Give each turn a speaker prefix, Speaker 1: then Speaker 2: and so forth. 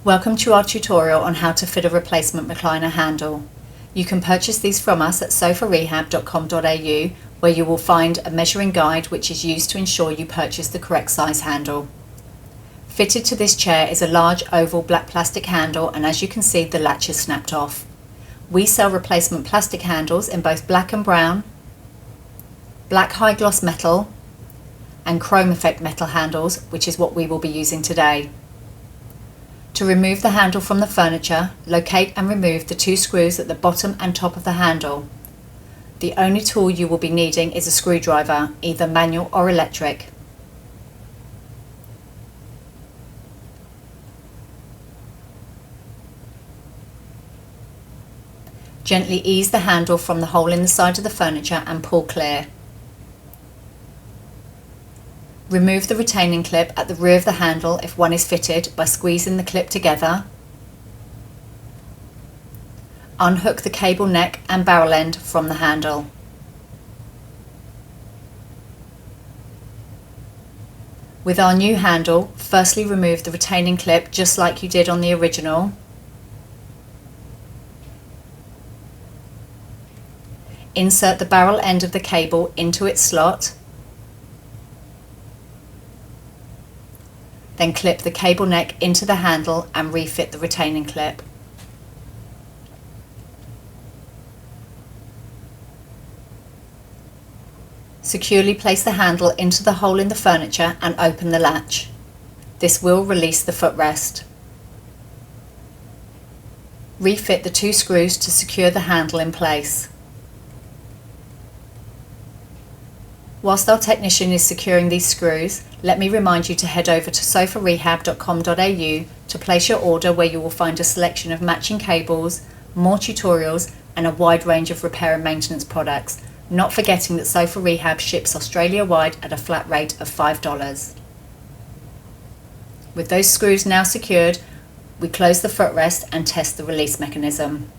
Speaker 1: Welcome to our tutorial on how to fit a replacement recliner handle. You can purchase these from us at sofarehab.com.au, where you will find a measuring guide which is used to ensure you purchase the correct size handle. Fitted to this chair is a large oval black plastic handle, and as you can see, the latch is snapped off. We sell replacement plastic handles in both black and brown, black high gloss metal and chrome effect metal handles, which is what we will be using today. To remove the handle from the furniture, locate and remove the two screws at the bottom and top of the handle. The only tool you will be needing is a screwdriver, either manual or electric. Gently ease the handle from the hole in the side of the furniture and pull clear. Remove the retaining clip at the rear of the handle if one is fitted by squeezing the clip together. Unhook the cable neck and barrel end from the handle. With our new handle, firstly remove the retaining clip just like you did on the original. Insert the barrel end of the cable into its slot. Then clip the cable neck into the handle and refit the retaining clip. Securely place the handle into the hole in the furniture and open the latch. This will release the footrest. Refit the two screws to secure the handle in place. Whilst our technician is securing these screws, let me remind you to head over to sofarehab.com.au to place your order, where you will find a selection of matching cables, more tutorials and a wide range of repair and maintenance products, not forgetting that Sofa Rehab ships Australia-wide at a flat rate of $5. With those screws now secured, we close the footrest and test the release mechanism.